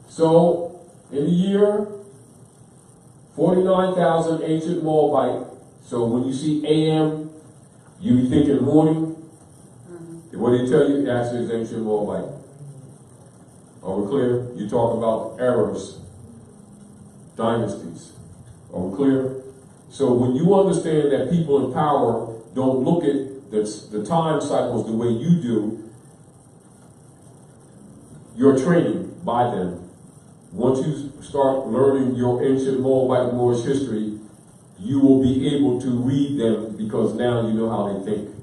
So, in the year 49,000 ancient Moabite. So when you see AM, you be thinking morning. What they tell you actually is ancient Moabite. Are we clear? You talk about eras, dynasties. Are we clear? So when you understand that people in power don't look at the time cycles the way you do, you're trained by them. Once you start learning your ancient Moabite and Moorish history, you will be able to read them because now you know how they think.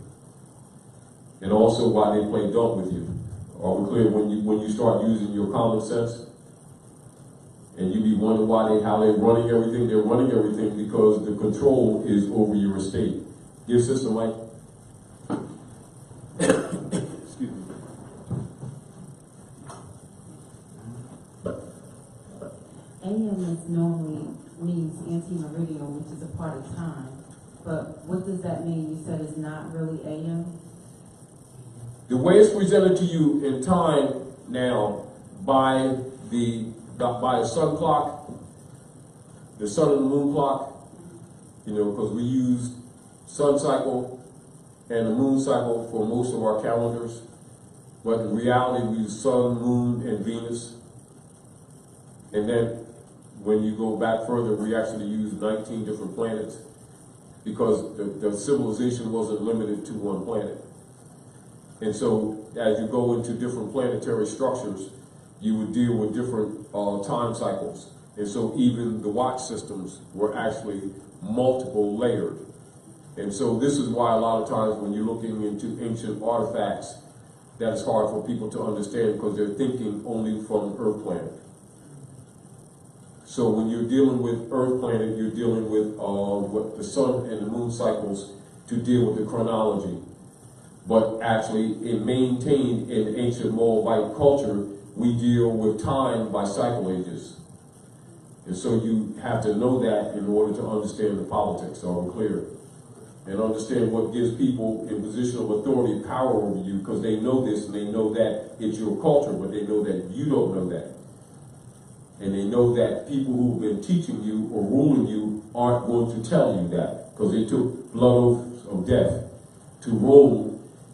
And also why they play dumb with you. Are we clear? When you start using your common sense and you be wondering how they're running everything, they're running everything because the control is over your estate. Give Sister Mike. Excuse me. AM is normally means anti-meridian, which is a part of time. But what does that mean? You said it's not really AM? The way it's presented to you in time now by the sun clock, the sun and the moon clock, because we use sun cycle and the moon cycle for most of our calendars. But in reality, we use sun, moon, and Venus. And then when you go back further, we actually use 19 different planets because the civilization wasn't limited to one planet. And so as you go into different planetary structures, you would deal with different time cycles. And so even the watch systems were actually multiple layered. And so this is why a lot of times when you're looking into ancient artifacts, that is hard for people to understand because they're thinking only from Earth planet. So when you're dealing with Earth planet, you're dealing with what the sun and the moon cycles to deal with the chronology. But actually, it maintained in ancient Moabite culture, we deal with time by cycle ages. And so you have to know that in order to understand the politics, are we clear? And understand what gives people in position of authority power over you, because they know this and they know that it's your culture, but they know that you don't know that. And they know that people who've been teaching you or ruling you aren't going to tell you that, because they took blood oaths of death to Rome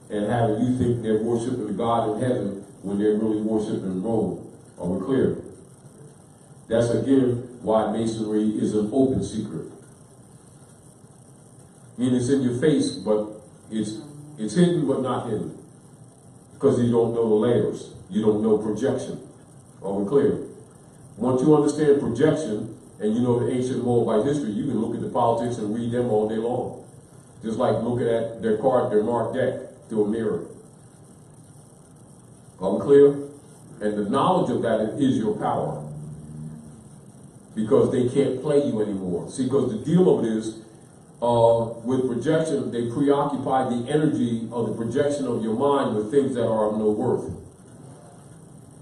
and having you think they're worshiping the God in heaven when they're really worshiping Rome. Are we clear? That's again why Masonry is an open secret. I mean, it's in your face, but it's hidden but not hidden. Because you don't know the layers. You don't know projection. Are we clear? Once you understand projection and you know the ancient Moabite history, you can look at the politics and read them all day long. Just like looking at their card, their marked deck through a mirror. Are we clear? And the knowledge of that is your power. Because they can't play you anymore. See, because the deal of it is, with projection, they preoccupy the energy of the projection of your mind with things that are of no worth.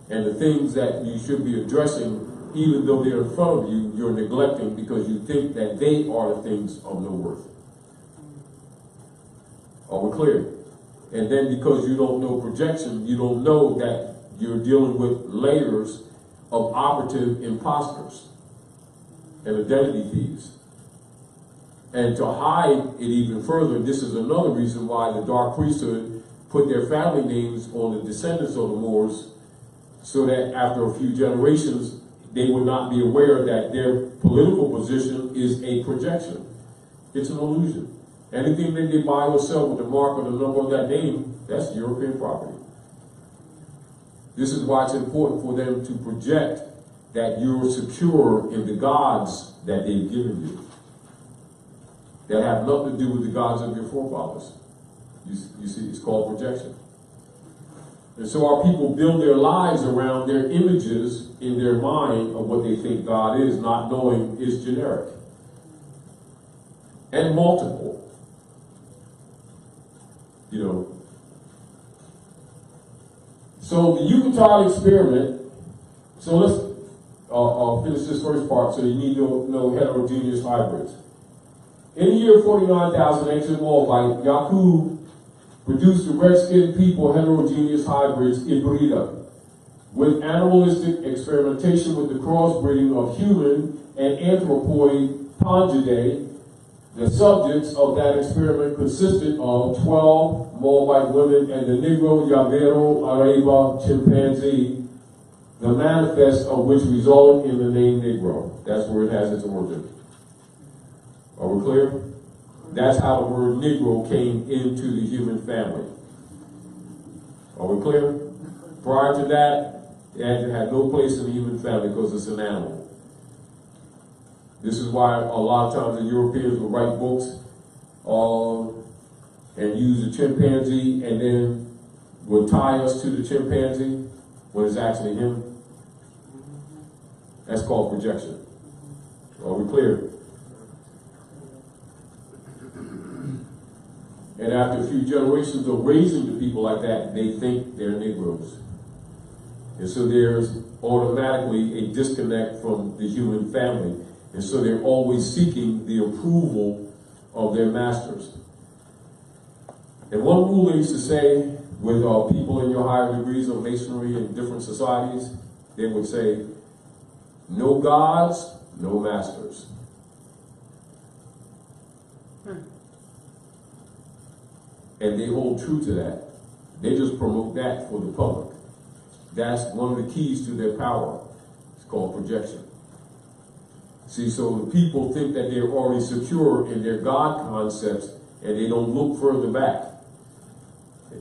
And the things that you should be addressing, even though they're in front of you, you're neglecting because you think that they are the things of no worth. Are we clear? And then because you don't know projection, you don't know that you're dealing with layers of operative imposters and identity thieves. And to hide it even further, this is another reason why the dark priesthood put their family names on the descendants of the Moors, so that after a few generations, they would not be aware that their political position is a projection. It's an illusion. Anything that they buy or sell with the mark or the number of that name, that's European property. This is why it's important for them to project that you're secure in the gods that they've given you, that have nothing to do with the gods of your forefathers. You see, it's called projection. And so our people build their lives around their images in their mind of what they think God is, not knowing it's generic and multiple. You know. So the Yucatan experiment, so let's finish this first part. So you need to know heterogeneous hybrids. In the year 49,000 ancient Moabite, Yakub produced the red-skinned people heterogeneous hybrids, hybrida. with animalistic experimentation with the crossbreeding of human and anthropoid conjugae. The subjects of that experiment consisted of 12 Moabite women and the Negro Yavero Areba chimpanzee, the manifest of which resulted in the name Negro. That's where it has its origin. Are we clear? That's how the word Negro came into the human family. Are we clear? Prior to that, it had no place in the human family because it's an animal. This is why a lot of times the Europeans will write books and use a chimpanzee and then will tie us to the chimpanzee when it's actually him. That's called projection. Are we clear? And after a few generations of raising the people like that, they think they're Negroes. And so there's automatically a disconnect from the human family. And so they're always seeking the approval of their masters. And one rule they used to say with people in your higher degrees of masonry in different societies, they would say, no gods, no masters. And they hold true to that. They just promote that for the public. That's one of the keys to their power. It's called projection. See, so the people think that they're already secure in their God concepts and they don't look further back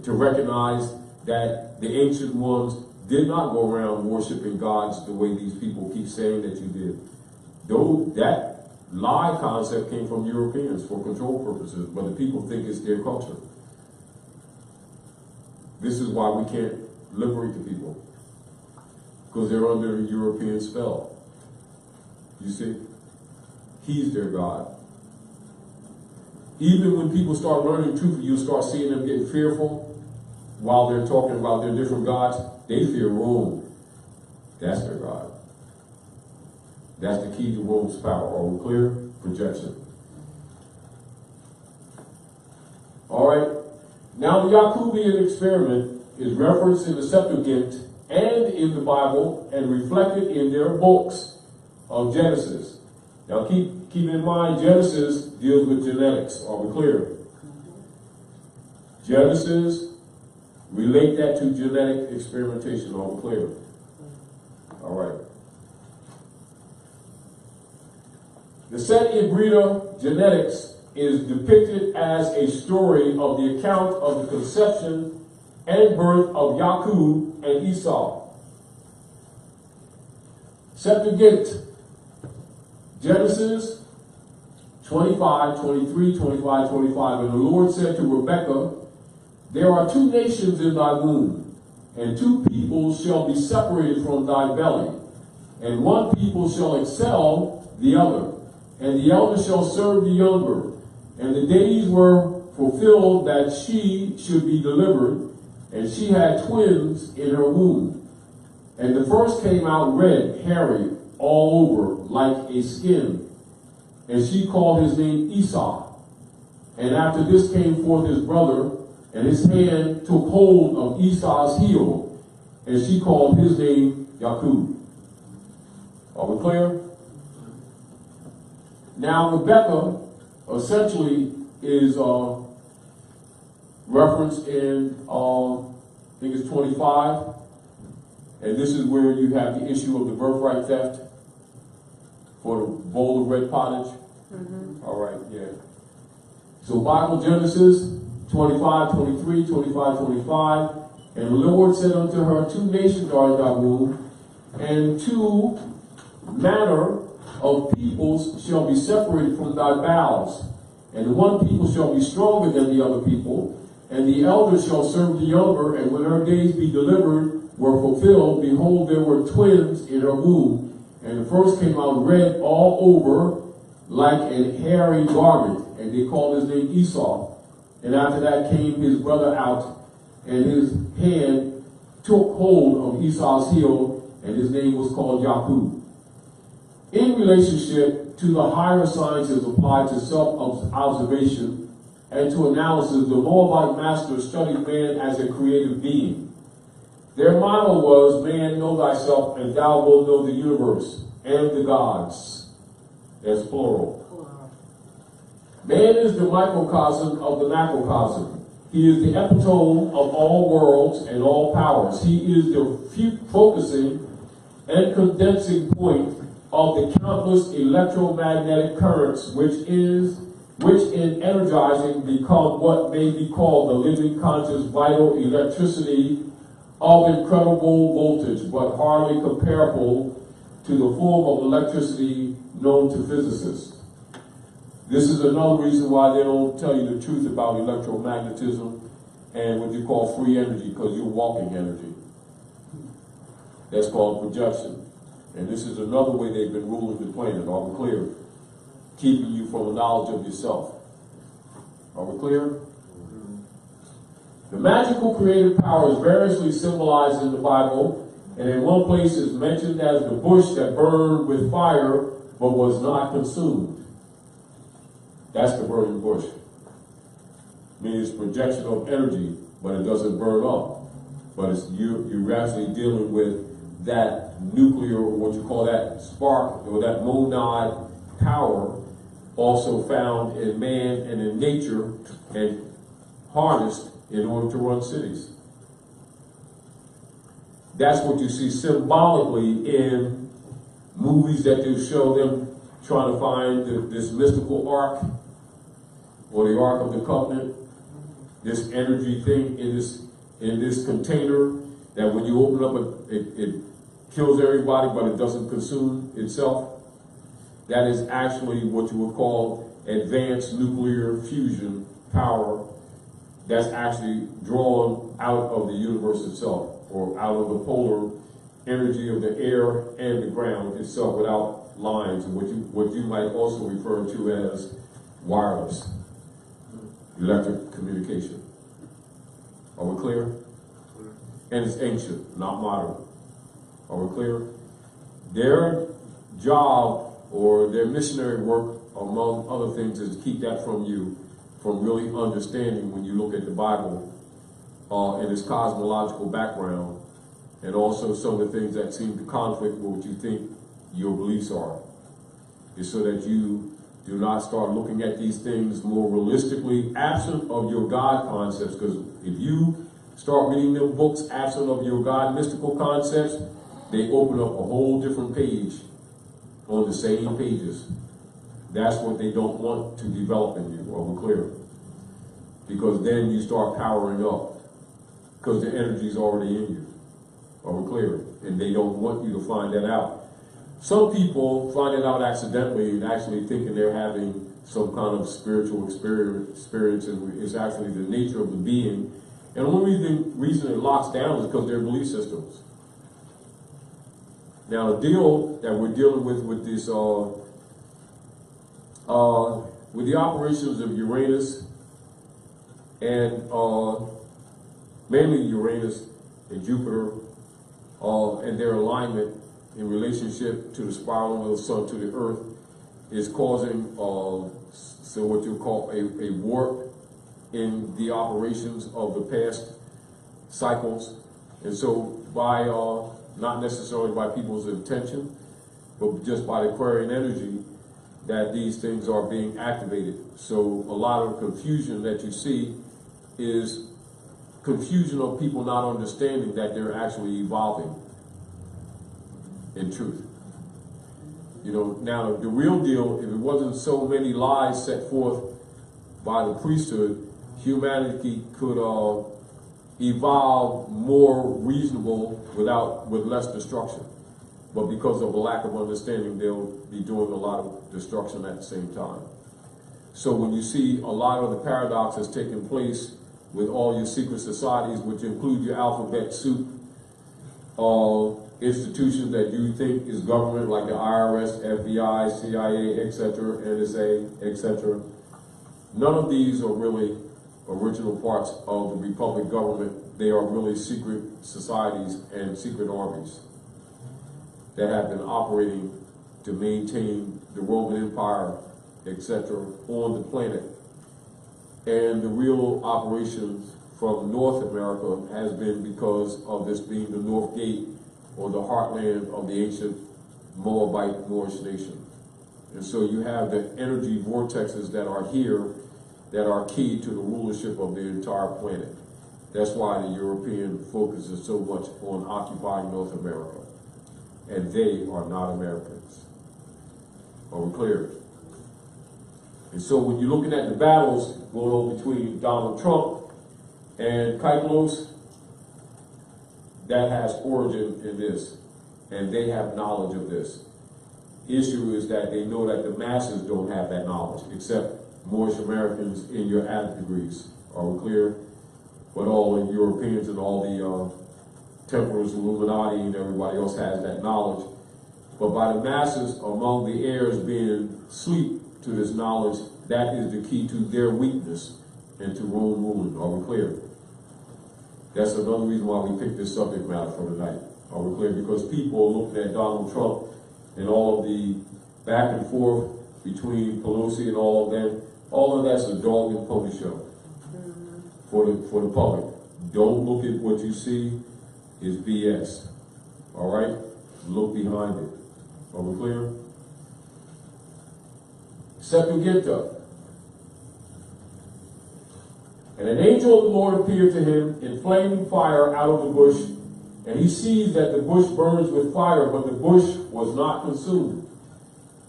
to recognize that the ancient ones did not go around worshiping gods the way these people keep saying that you did. Though that lie concept came from Europeans for control purposes, but the people think it's their culture. This is why we can't liberate the people, because they're under a European spell. You see? He's their God. Even when people start learning truth, you start seeing them getting fearful while they're talking about their different gods. They fear Rome. That's their God. That's the key to Rome's power. Are we clear? Projection. All right. Now the Yakubian experiment is referenced in the Septuagint and in the Bible and reflected in their books of Genesis. Now keep in mind, Genesis deals with genetics. Are we clear? Genesis, relate that to genetic experimentation. Are we clear? All right. The Set Ibrida genetics is depicted as a story of the account of the conception and birth of Yakub and Esau. Septuagint, Genesis 25, 23, 25, 25. And the Lord said to Rebekah, there are two nations in thy womb, and two peoples shall be separated from thy belly, and one people shall excel the other, and the elder shall serve the younger. And the days were fulfilled that she should be delivered, and she had twins in her womb. And the first came out red, hairy, all over, like a skin. And she called his name Esau. And after this came forth his brother, and his hand took hold of Esau's heel, and she called his name Yakub. Are we clear? Now Rebekah essentially is referenced in, I think it's 25. And this is where you have the issue of the birthright theft for the bowl of red pottage. Mm-hmm. All right, yeah. So Bible Genesis 25, 23, 25, 25. And the Lord said unto her, two nations are in thy womb, and two manner of peoples shall be separated from thy bowels. And the one people shall be stronger than the other people, and the elder shall serve the younger. And when her days be delivered were fulfilled, behold, there were twins in her womb. And the first came out red all over, like a hairy garment, and they called his name Esau. And after that came his brother out, and his hand took hold of Esau's heel, and his name was called Yakub. In relationship to the higher sciences applied to self-observation and to analysis, the Moabite master studied man as a creative being. Their motto was, man, know thyself, and thou wilt know the universe and the gods, as plural. Man is the microcosm of the macrocosm. He is the epitome of all worlds and all powers. He is the focusing and condensing point of the countless electromagnetic currents which in energizing become what may be called the living conscious vital electricity of incredible voltage, but hardly comparable to the form of electricity known to physicists. This is another reason why they don't tell you the truth about electromagnetism and what you call free energy, because you're walking energy. That's called projection. And this is another way they've been ruling the planet. Are we clear? Keeping you from the knowledge of yourself. Are we clear? The magical creative power is variously symbolized in the Bible, and in one place is mentioned as the bush that burned with fire but was not consumed. That's the burning bush. Meaning it's projection of energy, but it doesn't burn up. But it's you're actually dealing with that nuclear, or what you call that spark, or that monad power, also found in man and in nature, and harnessed in order to run cities. That's what you see symbolically in movies that they show them trying to find this mystical ark, or the Ark of the Covenant, this energy thing in this container that when you open up it kills everybody, but it doesn't consume itself. That is actually what you would call advanced nuclear fusion power that's actually drawn out of the universe itself, or out of the polar energy of the air and the ground itself without lines, and what you might also refer to as wireless electric communication. Are we clear? And it's ancient, not modern. Are we clear? Their job or their missionary work, among other things, is to keep that from you, from really understanding when you look at the Bible and its cosmological background, and also some of the things that seem to conflict with what you think your beliefs are. Is so that you do not start looking at these things more realistically, absent of your God concepts, because if you start reading them books absent of your God mystical concepts, they open up a whole different page on the same pages. That's what they don't want to develop in you. Are we clear? Because then you start powering up, because the energy is already in you. Are we clear? And they don't want you to find that out. Some people find it out accidentally and actually thinking they're having some kind of spiritual experience, and it's actually the nature of the being. And the only reason it locks down is because their belief systems. Now, the deal that we're dealing with this, with the operations of Uranus and mainly Uranus and Jupiter, and their alignment in relationship to the spiraling of the sun to the earth, is causing so what you call a warp in the operations of the past cycles. And so by not necessarily by people's intention, but just by the Aquarian energy, that these things are being activated. So a lot of confusion that you see is confusion of people not understanding that they're actually evolving in truth. You know, now the real deal, if it wasn't so many lies set forth by the priesthood, humanity could evolve more reasonable with less destruction. But because of a lack of understanding, they'll be doing a lot of destruction at the same time. So when you see a lot of the paradoxes taking place with all your secret societies, which include your alphabet soup, institutions that you think is government, like the IRS, FBI, CIA, etc., NSA, etc., none of these are really original parts of the Republic government. They are really secret societies and secret armies that have been operating to maintain the Roman Empire, etc., on the planet. And the real operations from North America has been because of this being the North Gate, or the heartland of the ancient Moabite Moorish nation. And so you have the energy vortexes that are here that are key to the rulership of the entire planet. That's why the European focuses so much on occupying North America. And they are not Americans. Are we clear? And so when you're looking at the battles going on between Donald Trump and Kykelos, that has origin in this. And they have knowledge of this. Issue is that they know that the masses don't have that knowledge, except Moorish Americans in your added degrees. Are we clear? But all the Europeans and all the Templars, Illuminati, and everybody else has that knowledge. But by the masses among the heirs being asleep to this knowledge, that is the key to their weakness and to Rome ruling. Are we clear? That's another reason why we picked this subject matter for tonight. Are we clear? Because people are looking at Donald Trump and all of the back and forth between Pelosi and all of them. All of that's a dog and pony show for the public. Don't look at what you see is BS. All right? Look behind it. Are we clear? Septuaginta. And an angel of the Lord appeared to him in flaming fire out of the bush, and he sees that the bush burns with fire, but the bush was not consumed.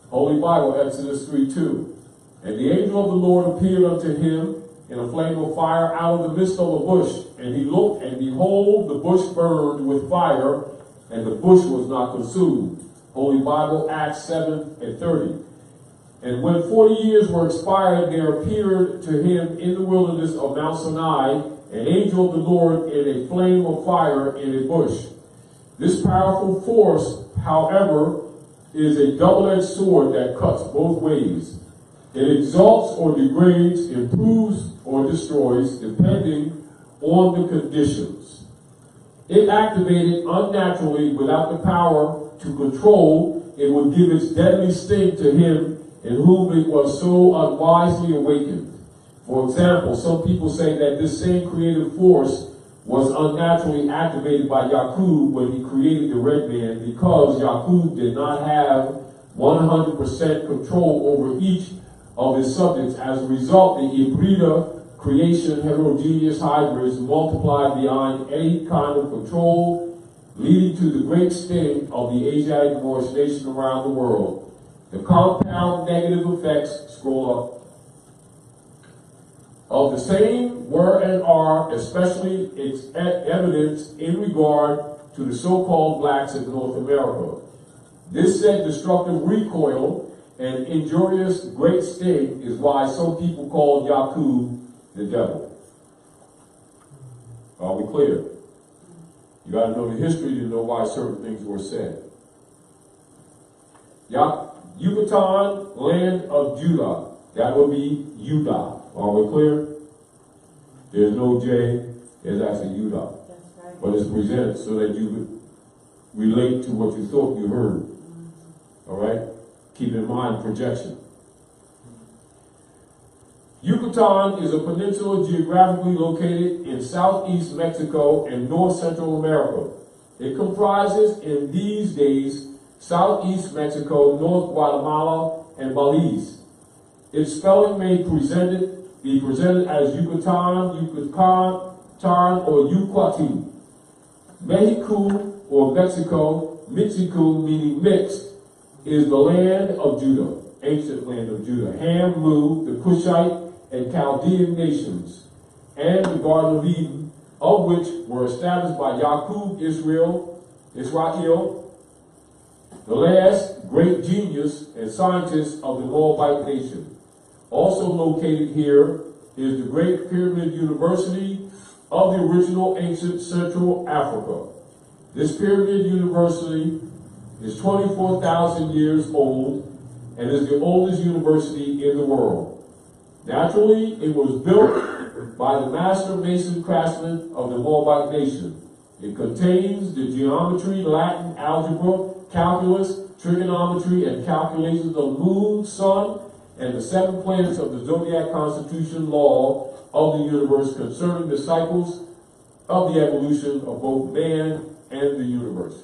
Holy Bible, Exodus 3:2. And the angel of the Lord appeared unto him in a flame of fire out of the midst of a bush. And he looked, and behold, the bush burned with fire, and the bush was not consumed. Holy Bible, Acts 7:30. And when 40 years were expired, there appeared to him in the wilderness of Mount Sinai an angel of the Lord in a flame of fire in a bush. This powerful force, however, is a double-edged sword that cuts both ways. It exalts or degrades, improves or destroys, depending on the conditions. If activated unnaturally without the power to control, it would give its deadly sting to him in whom it was so unwisely awakened. For example, some people say that this same creative force was unnaturally activated by Yakub when he created the red man, because Yakub did not have 100% control over each of his subjects. As a result, the Hybrida creation heterogeneous hybrids multiplied beyond any kind of control, leading to the great sting of the Asiatic Moorish nation around the world. The compound negative effects, scroll up, of the same were and are especially evidenced in regard to the so-called blacks in North America. This said destructive recoil and injurious great sting is why some people call Yakub the devil. Are we clear? You got to know the history to know why certain things were said. Yucatan, land of Judah. That would be Judah. Are we clear? There's no J, there's actually Judah. That's right. But it's presented so that you could relate to what you thought you heard. All right? Keep in mind projection. Yucatan is a peninsula geographically located in southeast Mexico and north central America. It comprises, in these days, southeast Mexico, north Guatemala, and Belize. Its spelling may be presented as Yucatan, Yucatan, or Yucuati. Mexico, or Mexico meaning mixed, is the land of Judah, ancient land of Judah. Ham, Mu, the Cushite, and Chaldean nations, and the Garden of Eden, of which were established by Yaqub, Israel, the last great genius and scientist of the Moabite nation. Also located here is the Great Pyramid University of the original ancient Central Africa. This Pyramid University is 24,000 years old and is the oldest university in the world. Naturally, it was built by the master mason craftsmen of the Moabite nation. It contains the geometry, Latin, algebra, calculus, trigonometry, and calculations of moon, sun, and the 7 planets of the zodiac constitution law of the universe concerning the cycles of the evolution of both man and the universe.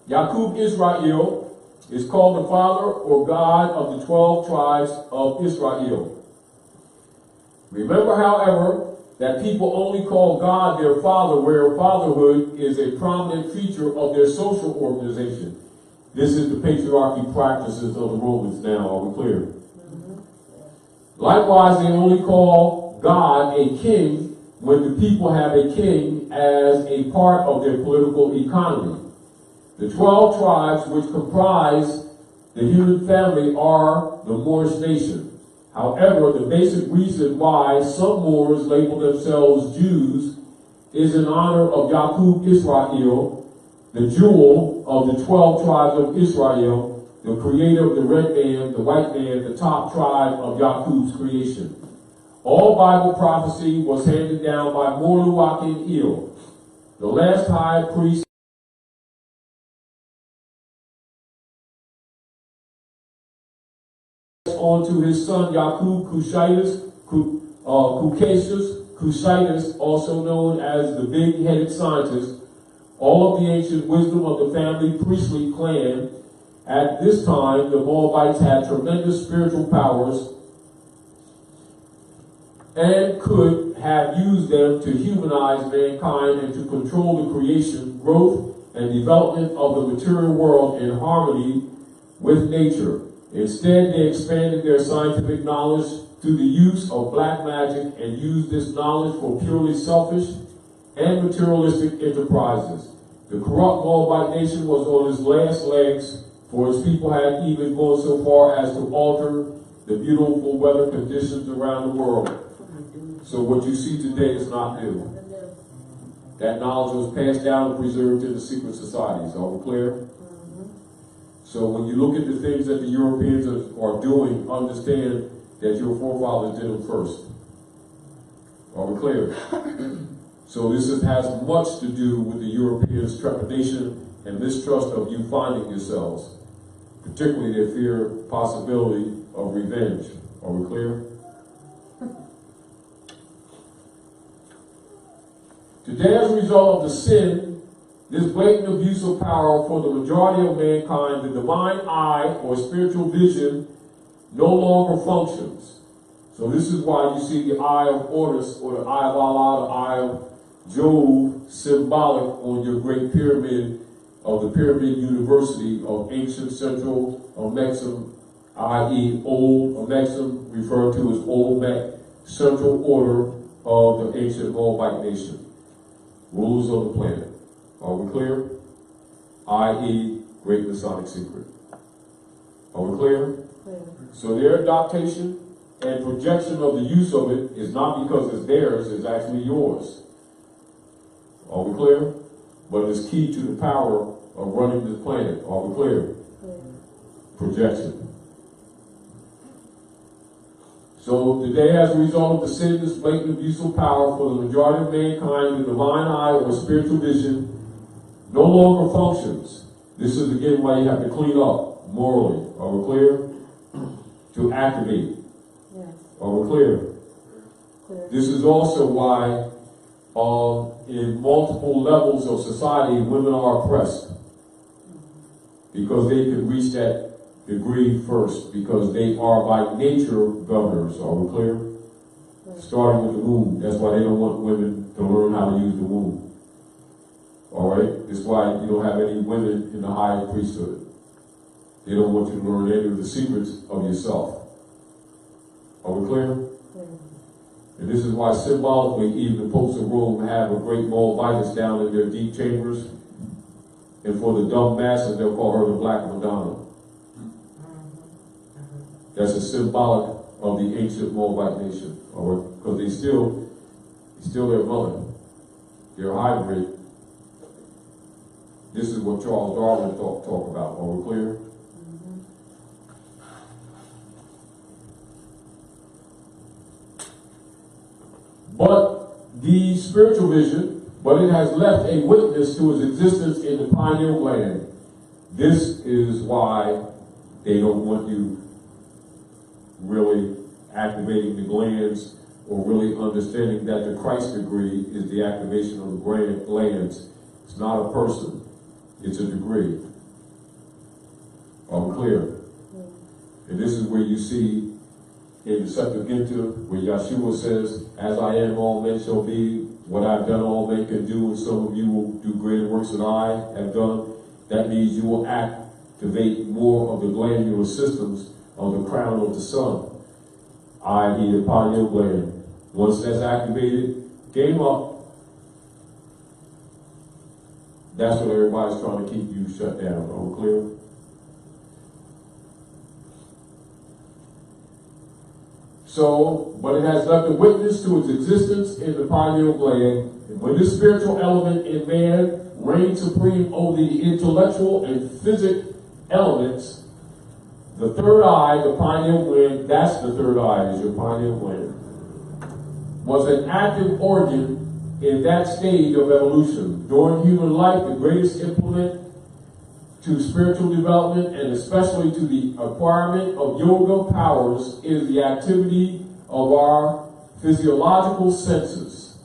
Yaqub Israel is called the father or God of the 12 tribes of Israel. Remember, however, that people only call God their father where fatherhood is a prominent feature of their social organization. This is the patriarchy practices of the Romans now, are we clear? Likewise, they only call God a king when the people have a king as a part of their political economy. The 12 tribes which comprise the human family are the Moorish nation. However, the basic reason why some Moors label themselves Jews is in honor of Yaqub Israel, the jewel of the 12 tribes of Israel, the creator of the red man, the white man, the top tribe of Yaqub's creation. All Bible prophecy was handed down by Mordecai Il, the last high priest onto his son Yaqub Cushitis, also known as the big-headed scientist. All of the ancient wisdom of the family priestly clan. At this time, the Moabites had tremendous spiritual powers and could have used them to humanize mankind and to control the creation, growth, and development of the material world in harmony with nature. Instead, they expanded their scientific knowledge through the use of black magic and used this knowledge for purely selfish and materialistic enterprises. The corrupt Moabite nation was on its last legs, for its people had even gone so far as to alter the beautiful weather conditions around the world. So what you see today is not new. That knowledge was passed down and preserved in the secret societies. Are we clear? So when you look at the things that the Europeans are doing, understand that your forefathers did them first. Are we clear? So this has much to do with the Europeans' trepidation and mistrust of you finding yourselves, particularly their fear possibility of revenge. Are we clear? Today, as a result of the sin, this blatant abuse of power for the majority of mankind, the divine eye or spiritual vision no longer functions. So this is why you see the eye of Horus or the eye of Allah, the eye of Jove, symbolic on your great pyramid of the Pyramid University of ancient Central Mexim, i.e. Old Mexim, referred to as Old Mex, Central Order of the ancient Moabite nation. Rulers of the planet. Are we clear? I.e. Great Masonic Secret. Are we clear? Clear. So their adaptation and projection of the use of it is not because it's theirs, it's actually yours. Are we clear? But it's key to the power of running this planet. Are we clear? Clear. Projection. So today, as a result of the sin, this blatant abuse of power for the majority of mankind, the divine eye or spiritual vision no longer functions. This is again why you have to clean up morally. Are we clear? To activate. Yes. Are we clear? Clear. This is also why in multiple levels of society, women are oppressed. Because they can reach that degree first, because they are by nature governors. Are we clear? Right. Starting with the womb. That's why they don't want women to learn how to use the womb. All right? That's why you don't have any women in the high priesthood. They don't want you to learn any of the secrets of yourself. Are we clear? Clear. And this is why symbolically even the popes of Rome have a great Moabitess down in their deep chambers. And for the dumb masses, they'll call her the Black Madonna. That's a symbolic of the ancient Moabite nation. Because they still their mother. They're a hybrid. This is what Charles Darwin talk about. Are we clear? But the spiritual vision, but it has left a witness to his existence in the pineal gland. This is why They don't want you really activating the glands or really understanding that the Christ degree is the activation of the glands. It's not a person, it's a degree. Are we clear? And this is where you see in the Septuaginta, where Yeshua says, as I am, all men shall be. What I've done, all men can do, and some of you will do greater works than I have done. That means you will activate more of the glandular systems of the crown of the sun, i.e. the pineal gland. Once that's activated, game up. That's what everybody's trying to keep you shut down. Are we clear? So, but it has left a witness to its existence in the pineal gland. And when this spiritual element in man reigns supreme over the intellectual and physic elements, the third eye, the pineal gland, that's the third eye, is your pineal gland, was an active organ in that stage of evolution. During human life, the greatest implement to spiritual development and especially to the acquirement of yoga powers is the activity of our physiological senses.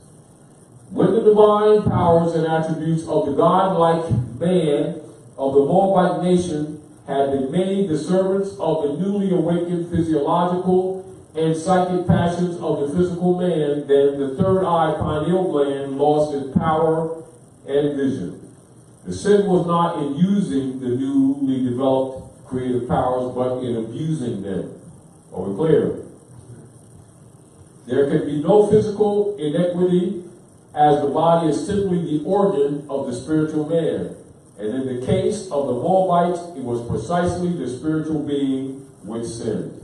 When the divine powers and attributes of the godlike man of the Moabite nation had been made the servants of the newly awakened physiological and psychic passions of the physical man, then the third eye pineal gland lost its power and vision. The sin was not in using the newly developed creative powers, but in abusing them. Are we clear? There can be no physical inequity, as the body is simply the organ of the spiritual man. And in the case of the Moabites, it was precisely the spiritual being which sinned.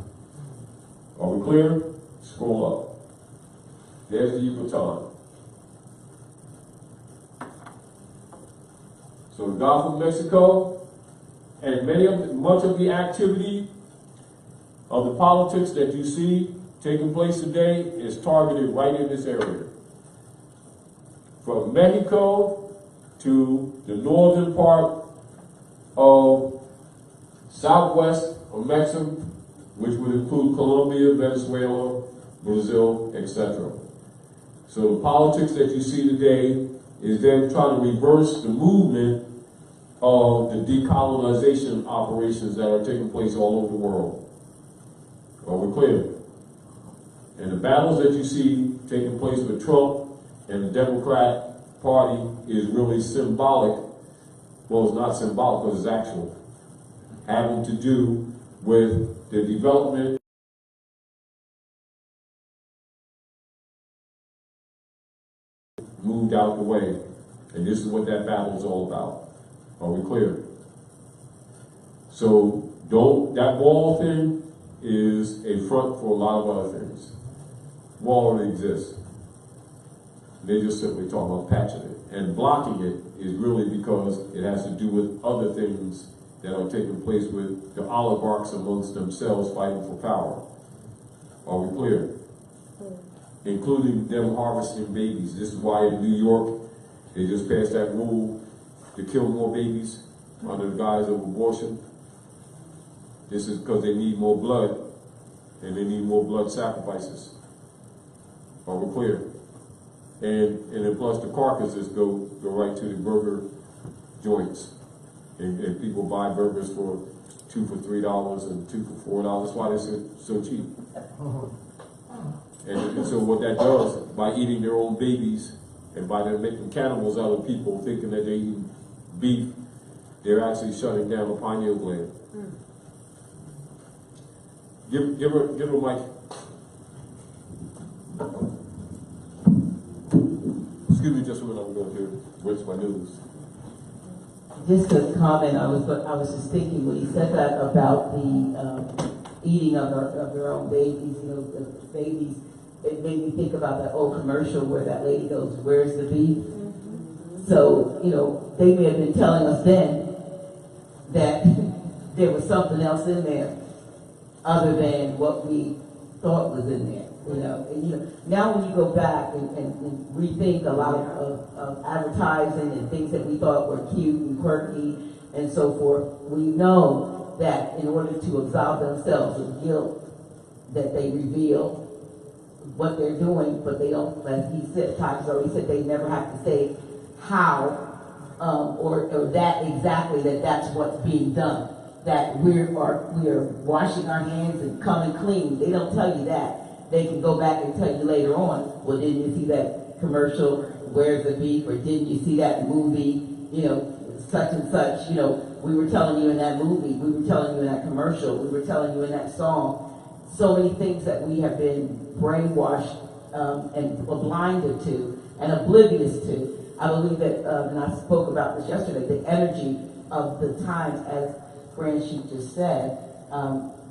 Are we clear? Scroll up. There's the Yucatan. So the Gulf of Mexico, and much of the activity of the politics that you see taking place today is targeted right in this area. From Mexico to the northern part of southwest of Mexico, which would include Colombia, Venezuela, Brazil, etc. So the politics that you see today is them trying to reverse the movement of the decolonization operations that are taking place all over the world. Are we clear? And the battles that you see taking place with Trump and the Democrat Party is really symbolic. Well, it's not symbolic because it's actual. Having to do with the development moved out the way. And this is what that battle is all about. Are we clear? So that wall thing is a front for a lot of other things. Wall already exists. They just simply talk about patching it. And blocking it is really because it has to do with other things that are taking place with the oligarchs amongst themselves fighting for power. Are we clear? Including them harvesting babies. This is why in New York, they just passed that rule to kill more babies under the guise of abortion. This is because they need more blood, and they need more blood sacrifices. Are we clear? And then plus the carcasses go right to the burger joints. And people buy burgers for 2 for $3 and 2 for $4. That's why they're so cheap. And so what that does, by eating their own babies, and by them making cannibals out of people thinking that they're eating beef, they're actually shutting down the pineal gland. Give her a mic. Excuse me just a minute, I'm going to where's my news. Just a comment, I was just thinking when you said that about the eating of their own babies, the babies, it made me think about that old commercial where that lady goes, "Where's the beef?" Mm-hmm. So, they may have been telling us then that there was something else in there other than what we thought was in there. Now when you go back and rethink a lot of advertising and things that we thought were cute and quirky and so forth, we know that in order to absolve themselves of guilt, that they reveal what they're doing, but they don't, as he said, Taj already said, they never have to say how or that exactly that's what's being done. That we are washing our hands and coming clean. They don't tell you that. They can go back and tell you later on, well, didn't you see that commercial, Where's the Beef, or didn't you see that movie, such and such, we were telling you in that movie, we were telling you in that commercial, we were telling you in that song. So many things that we have been brainwashed and blinded to and oblivious to. I believe that, and I spoke about this yesterday, the energy of the times, as Grand Sheik just said,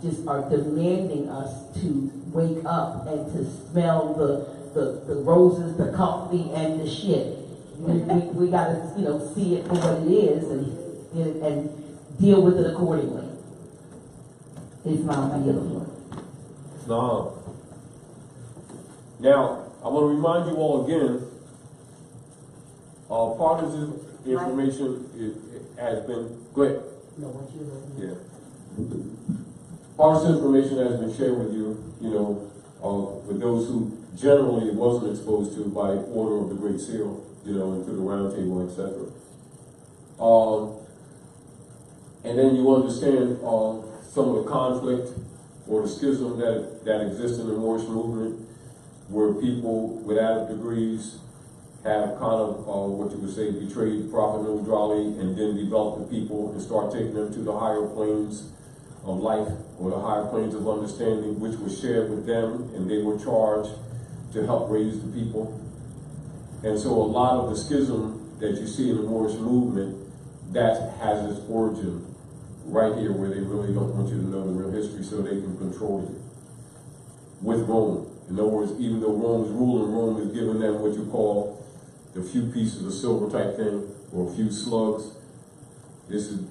just are demanding us to wake up and to smell the roses, the coffee, and the shit. We got to, see it for what it is and deal with it accordingly. It's my yellow. No. Now, I want to remind you all again, part of this information has been, go ahead. No, what you Yeah. Part of this information has been shared with you, with those who generally it wasn't exposed to by order of the Great Seal, and through the Round Table, etc. And then you understand some of the conflict or the schism that exists in the Moorish movement, where people with added degrees have kind of what you would say betrayed the Prophet Nudrali and then developed the people and start taking them to the higher planes of life or the higher planes of understanding, which was shared with them, and they were charged to help raise the people. And so a lot of the schism that you see in the Moorish movement, that has its origin right here, where they really don't want you to know the real history so they can control you. With Rome. In other words, even though Rome's ruling, Rome is giving them what you call the few pieces of silver type thing, or a few slugs. This is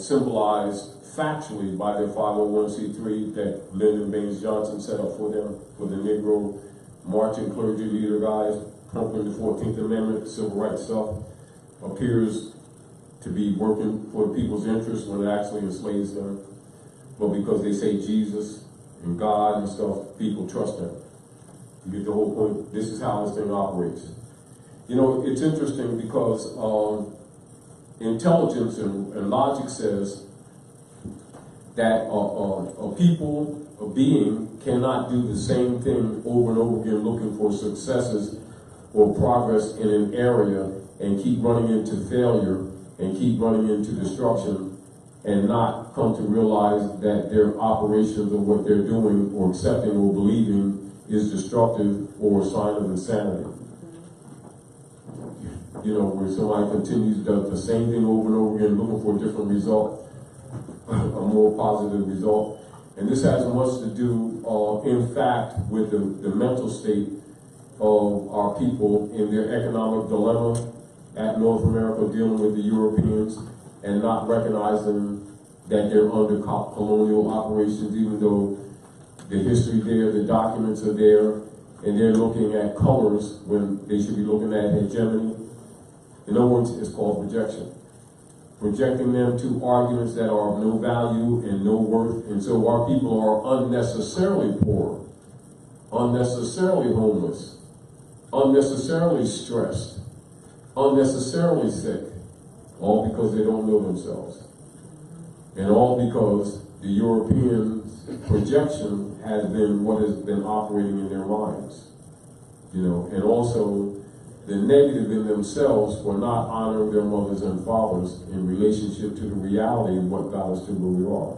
symbolized factually by their 501c3 that Lyndon Baines Johnson set up for them, for the Negro marching clergy leader guys, pumping the 14th Amendment, civil rights stuff, appears to be working for the people's interests when it actually enslaves them. But because they say Jesus and God and stuff, people trust them. You get the whole point. This is how this thing operates. It's interesting because intelligence and logic says that a people, a being, cannot do the same thing over and over again looking for successes or progress in an area and keep running into failure and keep running into destruction and not come to realize that their operations of what they're doing or accepting or believing is destructive or a sign of insanity. Where somebody continues the same thing over and over again, looking for a different result, a more positive result. And this has much to do, in fact, with the mental state of our people in their economic dilemma at North America, dealing with the Europeans and not recognizing that they're under colonial operations, even though the history there, the documents are there, and they're looking at colors when they should be looking at hegemony. In other words, it's called projection. Projecting them to arguments that are of no value and no worth, and so our people are unnecessarily poor, unnecessarily homeless, unnecessarily stressed, unnecessarily sick, all because they don't know themselves. And all because the Europeans' projection has been what has been operating in their minds. And also the negative in themselves for not honoring their mothers and fathers in relationship to the reality of what got us to where we are.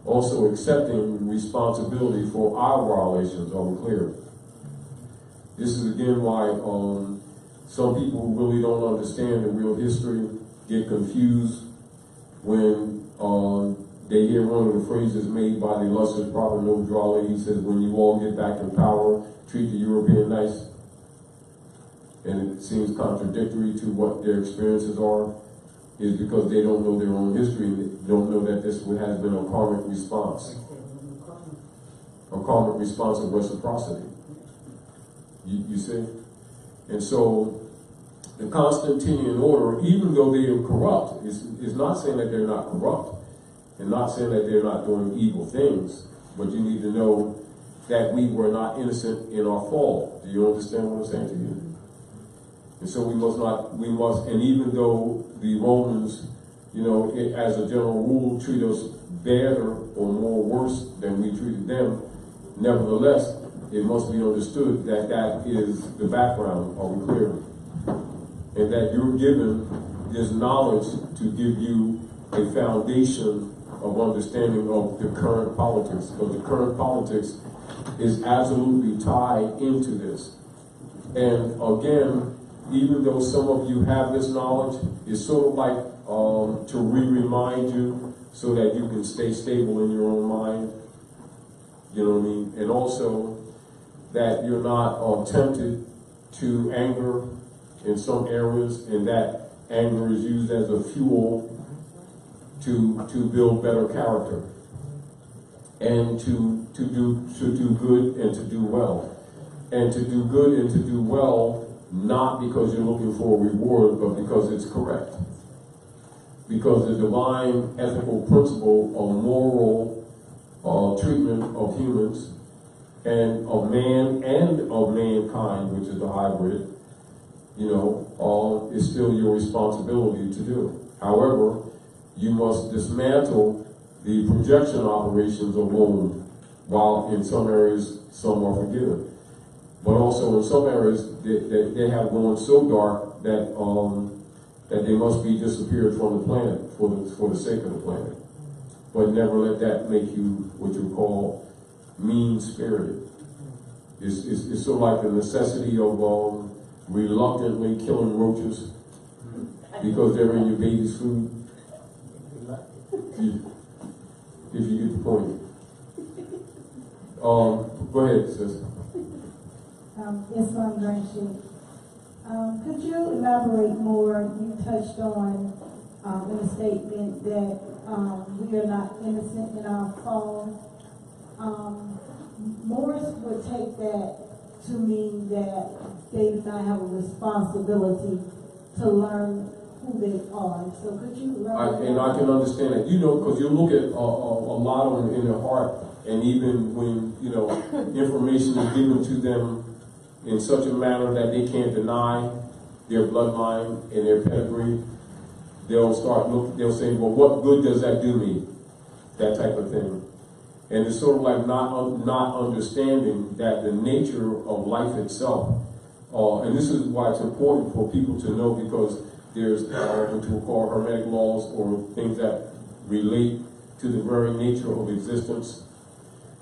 Also accepting responsibility for our violations, are we clear? This is again why some people who really don't understand the real history get confused when they hear one of the phrases made by the illustrious Prophet Nudrali. He says, when you all get back in power, treat the European nice. And it seems contradictory to what their experiences are, is because they don't know their own history, and they don't know that this has been a karmic response. A karmic response of reciprocity. You see? And so the Constantinian order, even though they are corrupt, is not saying that they're not corrupt. And not saying that they're not doing evil things, but you need to know that we were not innocent in our fall. Do you understand what I'm saying to you? And so and even though the Romans, as a general rule, treat us better or more worse than we treated them, nevertheless, it must be understood that that is the background, are we clear? And that you're given this knowledge to give you a foundation of understanding of the current politics, because the current politics is absolutely tied into this. And again, even though some of you have this knowledge, it's sort of like to remind you so that you can stay stable in your own mind. You know what I mean? And also that you're not tempted to anger in some areas, and that anger is used as a fuel to build better character and to do good and to do well. And to do good and to do well, not because you're looking for a reward, but because it's correct. Because the divine ethical principle of moral treatment of humans and of man and of mankind, which is the hybrid, is still your responsibility to do. However, you must dismantle the projection operations of Rome, while in some areas some are forgiven. But also in some areas they have gone so dark that that they must be disappeared from the planet for the sake of the planet. But never let that make you what you call mean-spirited. It's sort of like the necessity of reluctantly killing roaches because they're in your baby's food. If you get the point. Go ahead, sis. Yes, I'm Grand Sheik. Could you elaborate more? You touched on in a statement that we are not innocent in our fall. Moors would take that to mean that they do not have a responsibility to learn who they are. So could you elaborate? And I can understand that, because you look at a lot of them in their heart, and even when, information is given to them in such a manner that they can't deny their bloodline and their pedigree, they'll say, well, what good does that do me? That type of thing. And it's sort of like not understanding that the nature of life itself, and this is why it's important for people to know, because there's what you call Hermetic laws, or things that relate to the very nature of existence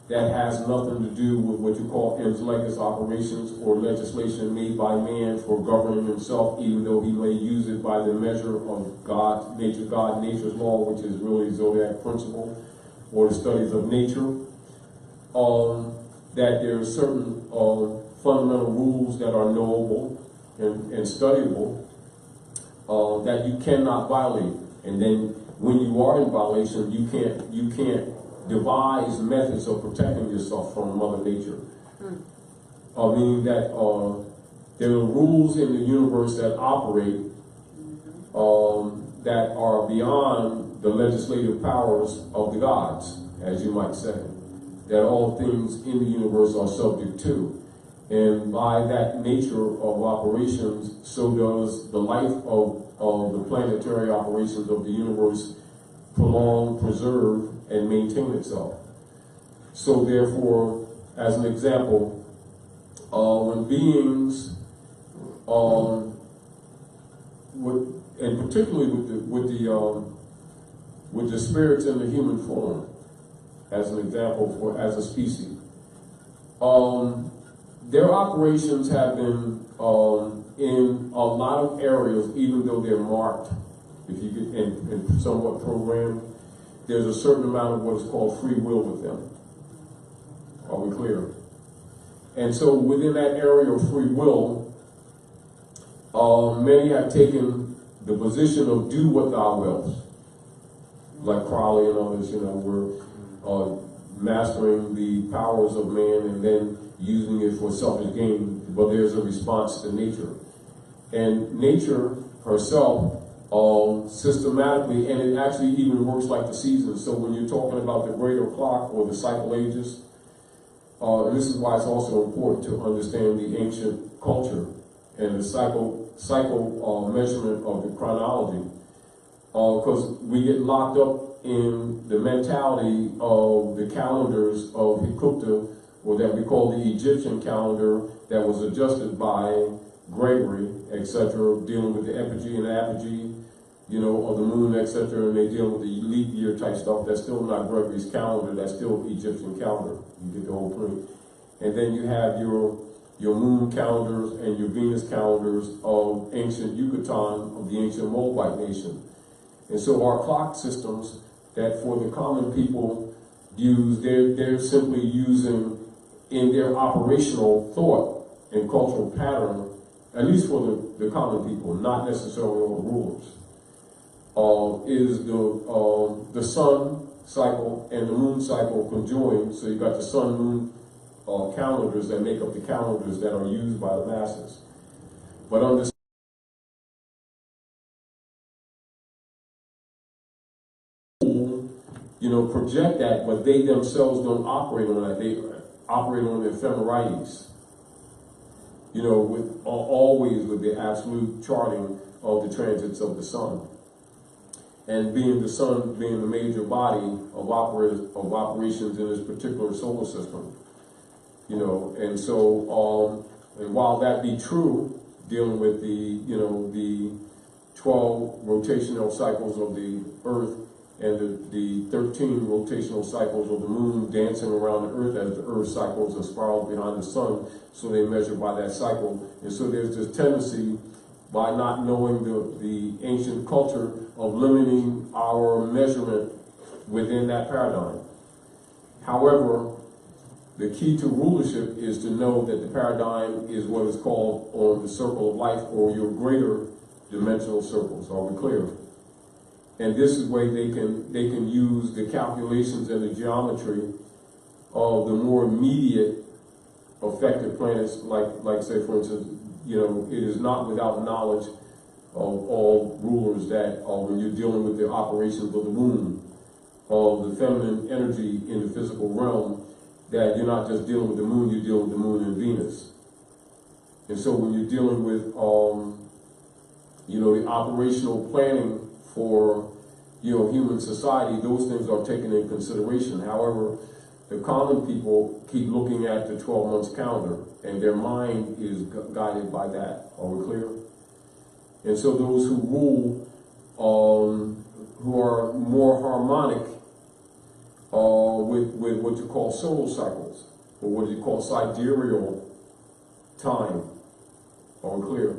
that has nothing to do with what you call intellectus operations or legislation made by man for governing himself, even though he may use it by the measure of nature's law, which is really zodiac principle, or the studies of nature. That there are certain fundamental rules that are knowable and studyable that you cannot violate. And then when you are in violation, you can't devise methods of protecting yourself from Mother Nature. Meaning that there are rules in the universe that operate that are beyond the legislative powers of the gods, as you might say, that all things in the universe are subject to. And by that nature of operations, so does the life of the planetary operations of the universe prolong, preserve, and maintain itself. So therefore, as an example, when beings, and particularly with the spirits in the human form, as an example, as a species, their operations have been in a lot of areas, even though they're marked, if you get and somewhat programmed, there's a certain amount of what is called free will with them. Are we clear? And so within that area of free will, many have taken the position of do what thou wilt. Like Crowley and others, we're mastering the powers of man and then using it for selfish gain, but there's a response to nature. And nature herself systematically, and it actually even works like the seasons. So when you're talking about the greater clock or the cycle ages, and this is why it's also important to understand the ancient culture and the cycle measurement of the chronology, because we get locked up in the mentality of the calendars of Hikupta, or that we call the Egyptian calendar, that was adjusted by Gregory, etc., dealing with the epigee and apogee, you know, of the moon, etc., and they deal with the leap year type stuff. That's still not Gregory's calendar, that's still Egyptian calendar. You get the whole point. And then you have your moon calendars and your Venus calendars of ancient Yucatan, of the ancient Moabite nation. And so our clock systems that for the common people use, they're simply using in their operational thought and cultural pattern, at least for the common people, not necessarily all the rulers, is the sun cycle and the moon cycle conjoined. So you got the sun-moon calendars that make up the calendars that are used by the masses. But understand, you know, project that, but they themselves don't operate on that. They operate on the ephemerides. You know, with always with the absolute charting of the transits of the sun, and being the sun being the major body of operations in this particular solar system. You know, and so and while that be true, dealing with the the 12 rotational cycles of the Earth and the 13 rotational cycles of the moon dancing around the Earth as the Earth cycles and spirals behind the sun, so they measure by that cycle. And so there's this tendency, by not knowing the ancient culture, of limiting our measurement within that paradigm. However, the key to rulership is to know that the paradigm is what is called on the circle of life, or your greater dimensional circles. Are we clear? And this is where they can use the calculations and the geometry of the more immediate affected planets, like say for instance, you know, it is not without knowledge of all rulers that when you're dealing with the operations of the womb, of the feminine energy in the physical realm, that you're not just dealing with the moon, you're dealing with the moon and Venus. And so when you're dealing with you know, the operational planning for, you know, human society, those things are taken in consideration. However, the common people keep looking at the 12 months calendar, and their mind is guided by that. Are we clear? And so those who rule, who are more harmonic with what you call solar cycles, or what you call sidereal time. Are we clear?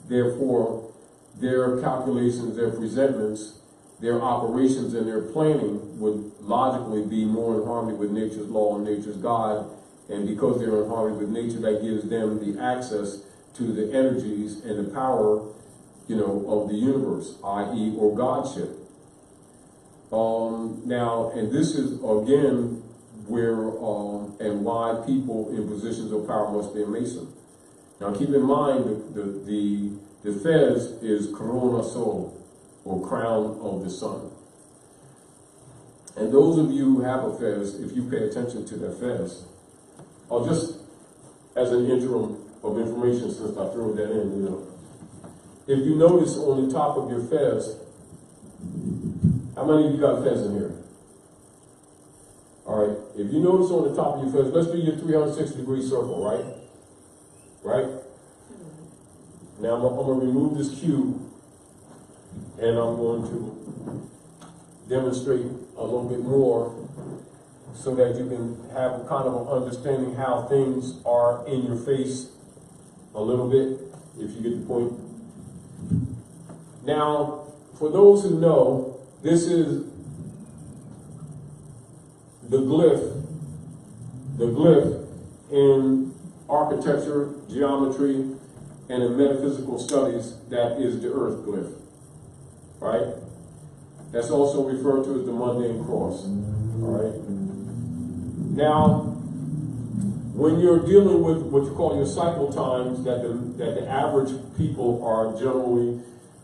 Therefore, their calculations, their presentments, their operations, and their planning would logically be more in harmony with nature's law and nature's God. And because they're in harmony with nature, that gives them the access to the energies and the power, you know, of the universe, i.e., or Godship. Now, and this is again where and why people in positions of power must be a Mason. Now, keep in mind the Fez is Corona Sol, or crown of the sun. And those of you who have a Fez, if you pay attention to that Fez, or just as an interim of information, since I threw that in, you know, if you notice on the top of your Fez, how many of you got Fez in here? All right, if you notice on the top of your Fez, let's do your 360-degree circle, right? Right? Now I'm going to remove this cube, and I'm going to demonstrate a little bit more so that you can have a kind of an understanding how things are in your face a little bit, if you get the point. Now, for those who know, this is the glyph in architecture, geometry, and in metaphysical studies, that is the earth glyph, right? That's also referred to as the mundane cross, all right? Now, when you're dealing with what you call your cycle times, that the average people are generally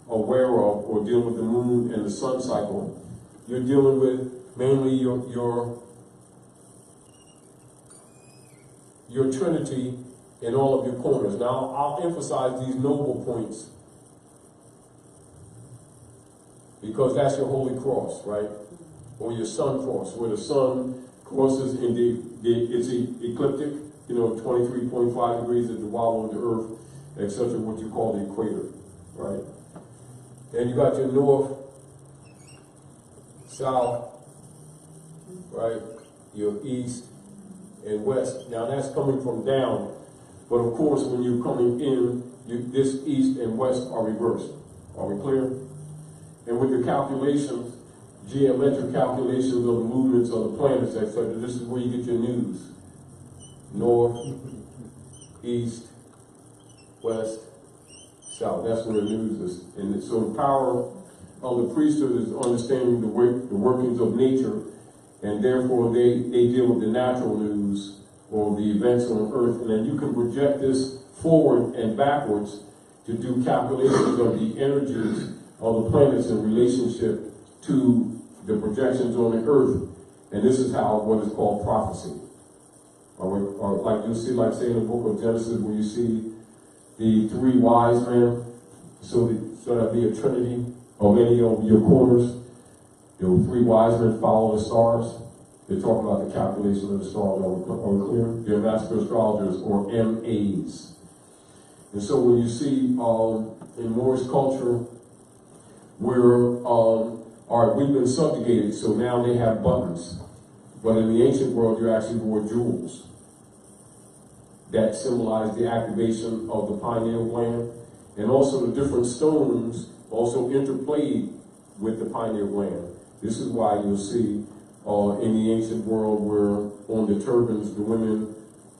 aware of or dealing with the moon and the sun cycle, you're dealing with mainly your trinity in all of your corners. Now, I'll emphasize these noble points because that's your holy cross, right? Or your sun cross, where the sun crosses in it's ecliptic, 23.5 degrees at the bottom of the earth, etc., what you call the equator, right? And you got your north, south, right? Your east and west. Now that's coming from down, but of course when you're coming in, this east and west are reversed. Are we clear? And with your calculations, geometric calculations of the movements of the planets, etc., this is where you get your news. North, east, west, south. That's where the news is. And so the power of the priesthood is understanding the workings of nature, and therefore they deal with the natural news or the events on earth. And then you can project this forward and backwards to do calculations of the energies of the planets in relationship to the projections on the earth. And this is how what is called prophecy. Or like you see, like say in the book of Genesis, where you see the three wise men, so that be a trinity of any of your corners. The three wise men follow the stars. They talk about the calculation of the stars. Are we clear? They're master astrologers, or MAs. And so when you see in Moorish culture, we've been subjugated, so now they have buttons. But in the ancient world, you actually wore jewels that symbolize the activation of the pineal gland, and also the different stones also interplayed with the pineal gland. This is why you'll see in the ancient world where on the turbans the women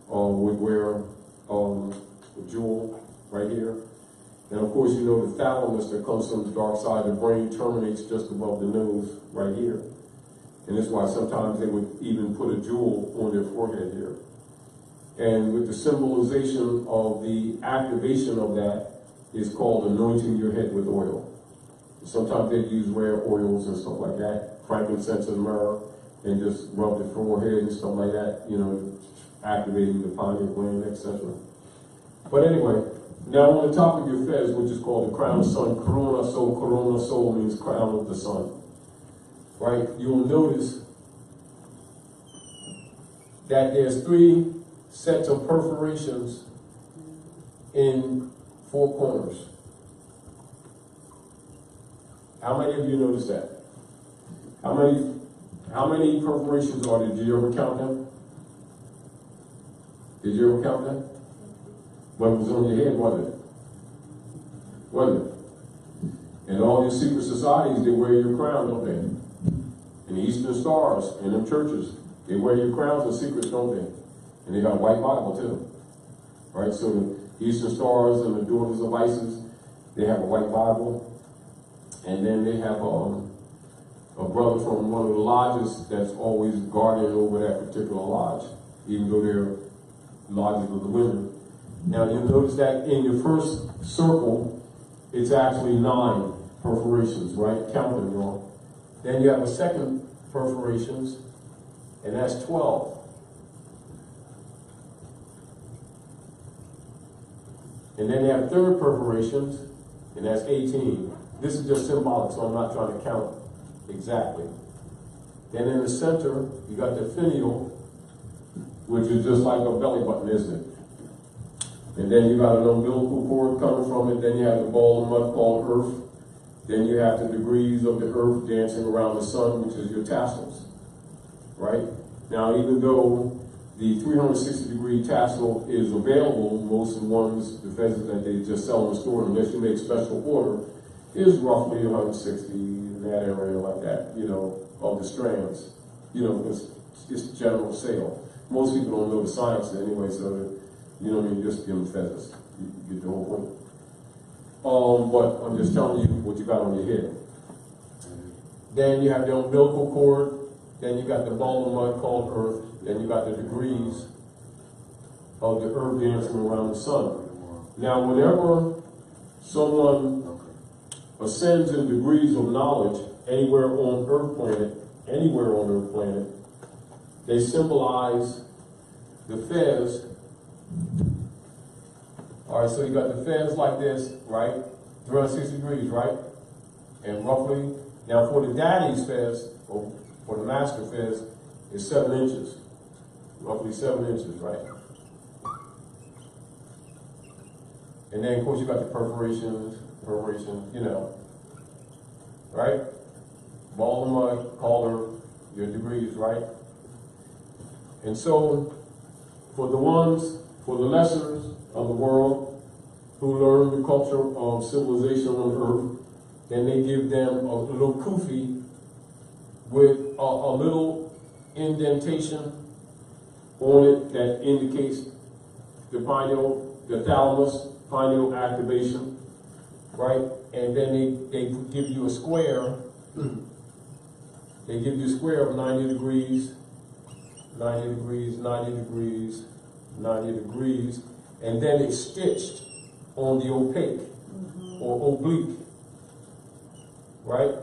would wear a jewel right here. And of course, the thalamus that comes from the dark side of the brain terminates just above the nose right here. And that's why sometimes they would even put a jewel on their forehead here. And with the symbolization of the activation of that is called anointing your head with oil. Sometimes they use rare oils and stuff like that, frankincense and myrrh, and just rub the forehead and stuff like that, activating the pineal gland, etc. But anyway, now on the top of your fez, which is called the crown of sun, corona sol means crown of the sun. Right? You'll notice that there's 3 sets of perforations in 4 corners. How many of you noticed that? How many perforations are there? Did you ever count them? Did you ever count them? When it was on your head, wasn't it? Wasn't it? And all your secret societies, they wear your crown, don't they? And the Eastern Stars in them churches, they wear your crowns and secrets, don't they? And they got a white Bible too. Right? So the Eastern Stars and the Daughters of Isis, they have a white Bible. And then they have a brother from one of the lodges that's always guarding over that particular lodge, even though they're lodges of the women. Now you'll notice that in your first circle, it's actually 9 perforations, right? Count them, y'all. Then you have a second perforations, and that's 12. And then you have third perforations, and that's 18. This is just symbolic, so I'm not trying to count exactly. Then in the center, you got the finial, which is just like a belly button, isn't it? And then you got an umbilical cord coming from it. Then you have the ball of mud called earth. Then you have the degrees of the earth dancing around the sun, which is your tassels, right? Now, even though the 360-degree tassel is available, most of the ones, the fezzes that they just sell in the store, unless you make special order, is roughly 160 in that area like that, of the strands. It's general sale. Most people don't know the science anyway, so you just give them feathers. You get the whole point. But I'm just telling you what you got on your head. Then you have the umbilical cord. Then you got the ball of mud called earth. Then you got the degrees of the earth dancing around the sun. Now, whenever someone ascends in degrees of knowledge anywhere on Earth planet, they symbolize the fez. All right, so you got the fez like this, right? 360 degrees, right? And roughly, now for the daddy's fez, or for the master fez, is 7 inches. Roughly 7 inches, right? And then, of course, you got the perforations, you know, right? Ball of mud, color, your degrees, right? And so, for the lessers of the world who learn the culture of civilization on Earth, then they give them a little kufi with a little indentation on it that indicates the thalamus, pineal activation, right? And then they give you a square. They give you a square of 90 degrees, 90 degrees, 90 degrees, 90 degrees, and then it's stitched on the opaque or oblique, right?